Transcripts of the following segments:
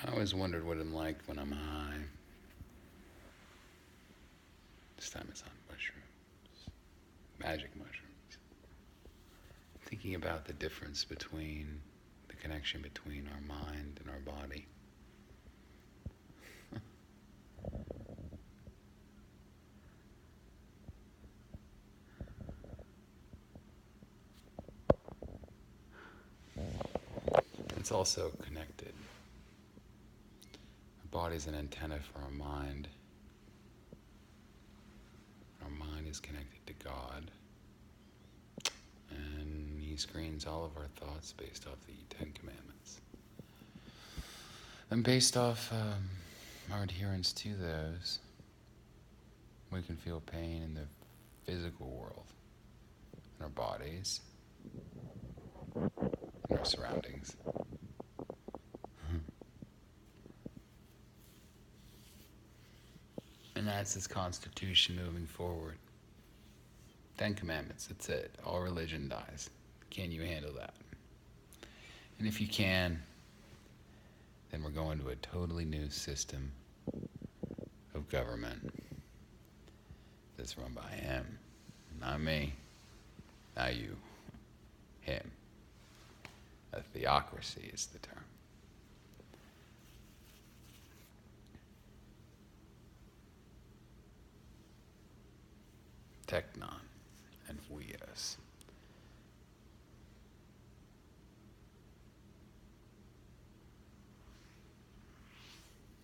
I always wondered what I'm like when I'm high. This time it's on mushrooms. Magic mushrooms. Thinking about the difference between the connection between our mind and our body. It's also connected. Our body's an antenna for our mind. Our mind is connected to God. And He screens all of our thoughts based off the Ten Commandments. And based off our adherence to those, we can feel pain in the physical world, in our bodies, in our surroundings. And that's His constitution moving forward. 10 Commandments, that's it. All religion dies. Can you handle that? And if you can, then we're going to a totally new system of government that's run by Him. Not me, not you, Him. A theocracy is the term. Technon and Weos.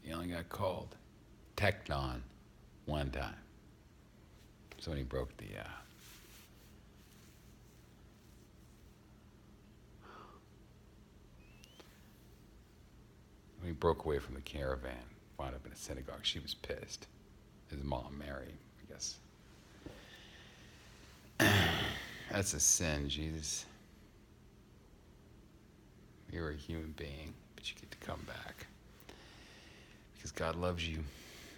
He only got called Technon one time. So when he broke the when he broke away from the caravan, wound up in a synagogue, she was pissed. His mom, Mary, I guess. That's a sin, Jesus. You're a human being, but you get to come back. Because God loves you,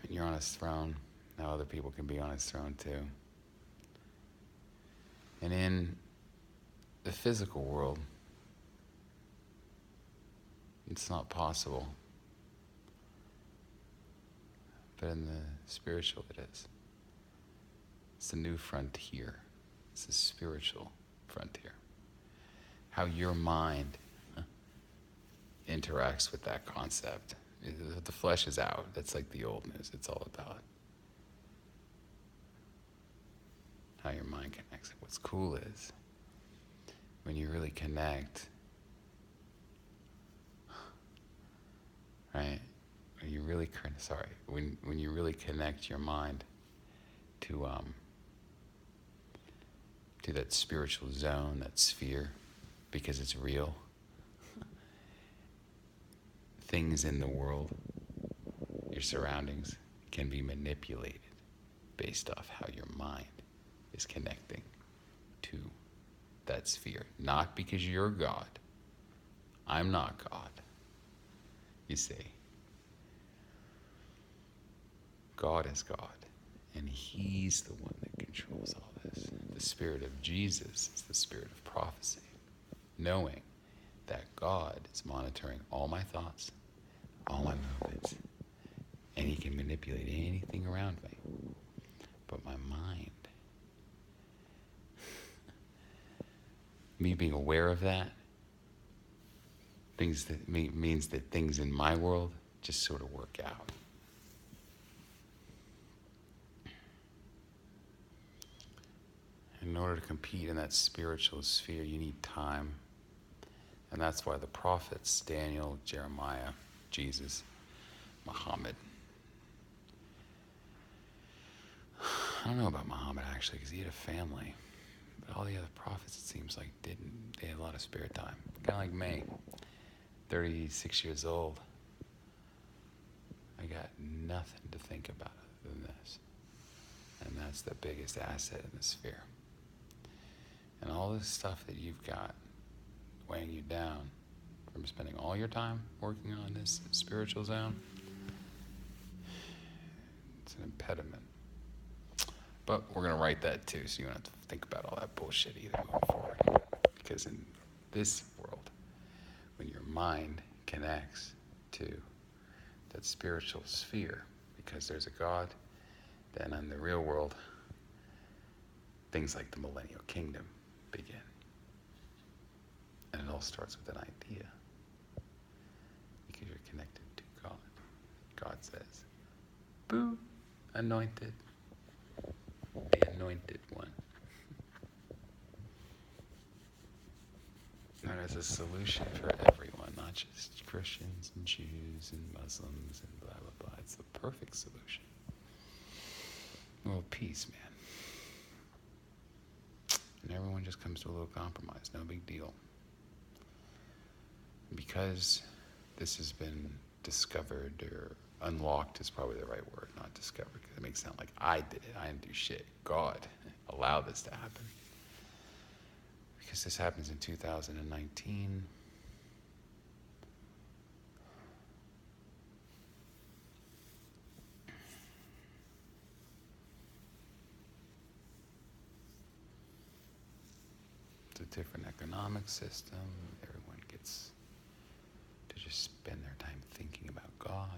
and you're on His throne. Now other people can be on His throne too. And in the physical world, it's not possible. But in the spiritual, it is. It's a new frontier. It's a spiritual frontier. How your mind interacts with that concept. The flesh is out. That's like the old news. It's all about how your mind connects. What's cool is when you really connect, right? When you really when you really connect your mind to that spiritual zone, that sphere, because it's real. Things in the world, your surroundings, can be manipulated based off how your mind is connecting to that sphere. Not because you're God. I'm not God. You see. God is God. And He's the one that controls all this. The Spirit of Jesus is the spirit of prophecy. Knowing that God is monitoring all my thoughts, all my movements, and He can manipulate anything around me. But my mind, me being aware of that, means that things in my world just sort of work out. In order to compete in that spiritual sphere, you need time. And that's why the prophets, Daniel, Jeremiah, Jesus, Muhammad. I don't know about Muhammad actually, because he had a family. But all the other prophets, it seems like, didn't. They had a lot of spare time. Kind of like me, 36 years old. I got nothing to think about other than this. And that's the biggest asset in the sphere. And all this stuff that you've got weighing you down from spending all your time working on this spiritual zone, it's an impediment. But we're going to write that too, so you don't have to think about all that bullshit either moving forward. Because in this world, when your mind connects to that spiritual sphere, because there's a God, then in the real world, things like the Millennial Kingdom begin. And it all starts with an idea, because you're connected to God. God says, boo, anointed, the anointed one. And there's a solution for everyone, not just Christians and Jews and Muslims and blah, blah, blah. It's the perfect solution. World peace, man. And everyone just comes to a little compromise, no big deal. Because this has been discovered, or unlocked is probably the right word, not discovered, because it makes it sound like I did it. I didn't do shit. God allowed this to happen. Because this happens in 2019. It's a different economic system. Everyone gets to just spend their time thinking about God.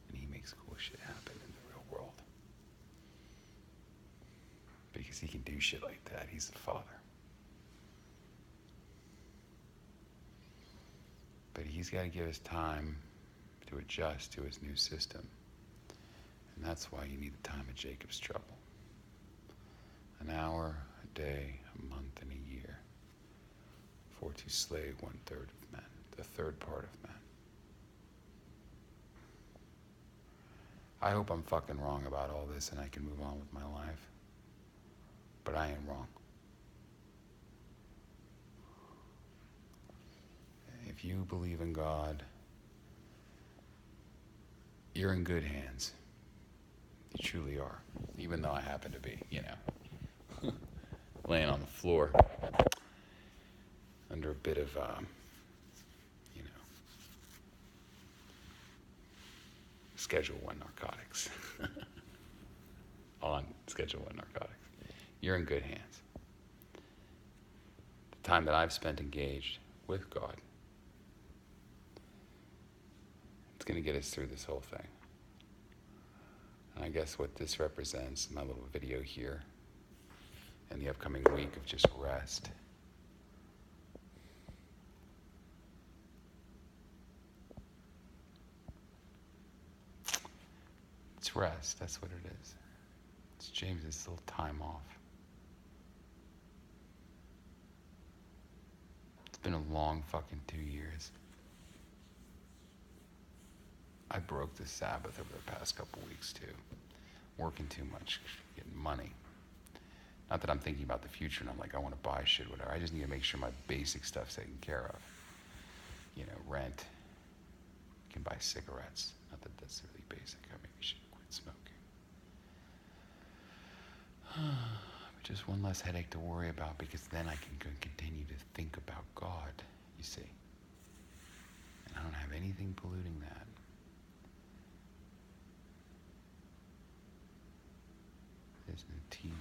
And he makes cool shit happen in the real world. Because he can do shit like that. He's the Father. But he's got to give us time to adjust to his new system. And that's why you need the time of Jacob's trouble. An hour, a day, a month, and a year. For to slay 1/3 of men, the third part of men. I hope I'm fucking wrong about all this and I can move on with my life. But I am wrong. If you believe in God, you're in good hands. You truly are. Even though I happen to be, laying on the floor under a bit of, Schedule 1 narcotics. On Schedule 1 narcotics. You're in good hands. The time that I've spent engaged with God, it's going to get us through this whole thing. And I guess what this represents, my little video here, and the upcoming week of just rest. It's rest, that's what it is. It's James's little time off. It's been a long fucking 2 years. I broke the Sabbath over the past couple weeks too. Working too much, getting money. Not that I'm thinking about the future and I'm like, I want to buy shit, whatever. I just need to make sure my basic stuff's taken care of. Rent. You can buy cigarettes. Not that that's really basic. I maybe should quit smoking. But just one less headache to worry about, because then I can continue to think about God, you see. And I don't have anything polluting that. There's no TV.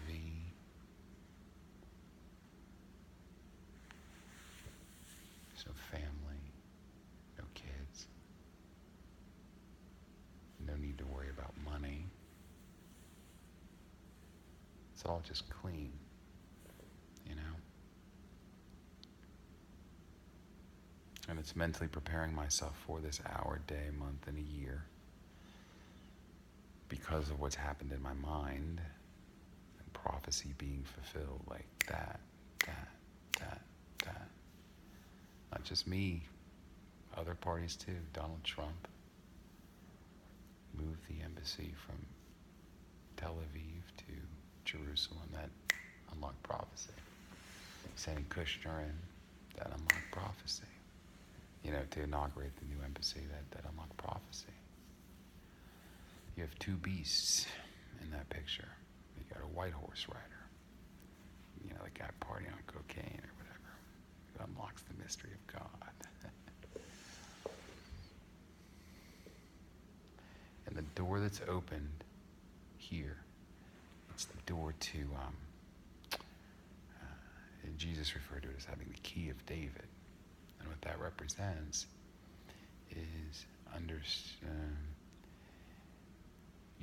There's no family. No kids. No need to worry about money. It's all just clean, And it's mentally preparing myself for this hour, day, month, and a year, because of what's happened in my mind and prophecy being fulfilled, like that. Not just me, other parties too. Donald Trump moved the embassy from Tel Aviv to Jerusalem. That unlocked prophecy. Sending Kushner in, that unlocked prophecy. To inaugurate the new embassy, that unlocked prophecy. You have two beasts in that picture. You got a white horse rider. The guy partying on cocaine or whatever. It unlocks the mystery of God. And the door that's opened here, it's the door to, Jesus referred to it as having the key of David. And what that represents is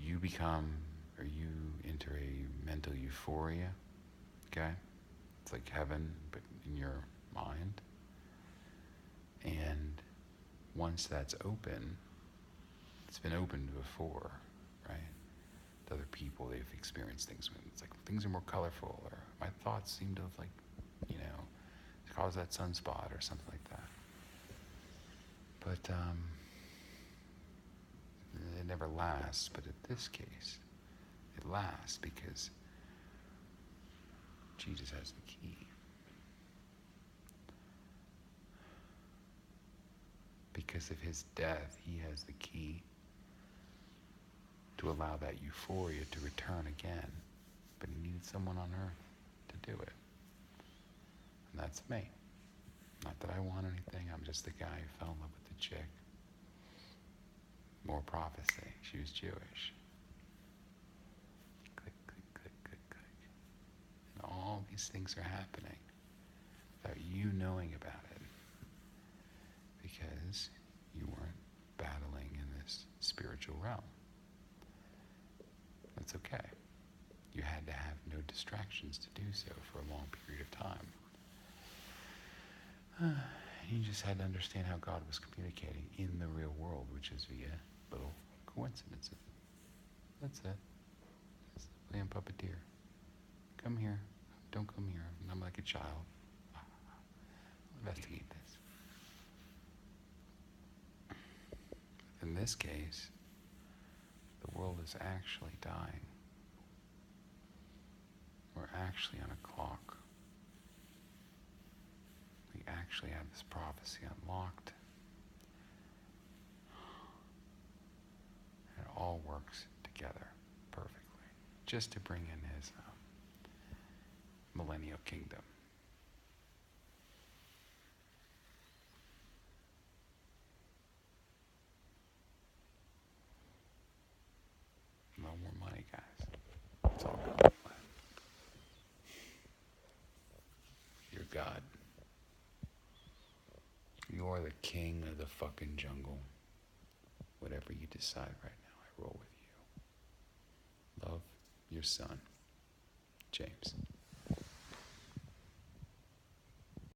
you become, or you enter a mental euphoria, okay? It's like heaven, but in your mind. And once that's open, it's been opened before, right? To other people, they've experienced things when it's like things are more colorful, or my thoughts seem to have, like, cause that sunspot or something like that. But it never lasts. But in this case, it lasts because Jesus has the key. Because of his death, he has the key to allow that euphoria to return again. But he needed someone on earth to do it. And that's me. Not that I want anything, I'm just the guy who fell in love with the chick. More prophecy, she was Jewish. Click, click, click, click, click. And all these things are happening without you knowing about it. Because you weren't battling in this spiritual realm. That's okay. You had to have no distractions to do so for a long period of time. You just had to understand how God was communicating in the real world, which is via little coincidences. That's it. It's playing puppeteer. Come here. Don't come here. I'm like a child. I'll investigate this. In this case, the world is actually dying. We're actually on a clock. We actually have this prophecy unlocked. And it all works together perfectly. Just to bring in his Millennial Kingdom. No more money, guys. It's all gone. You're God. You're the king of the fucking jungle. Whatever you decide right now, I roll with you. Love, your son, James.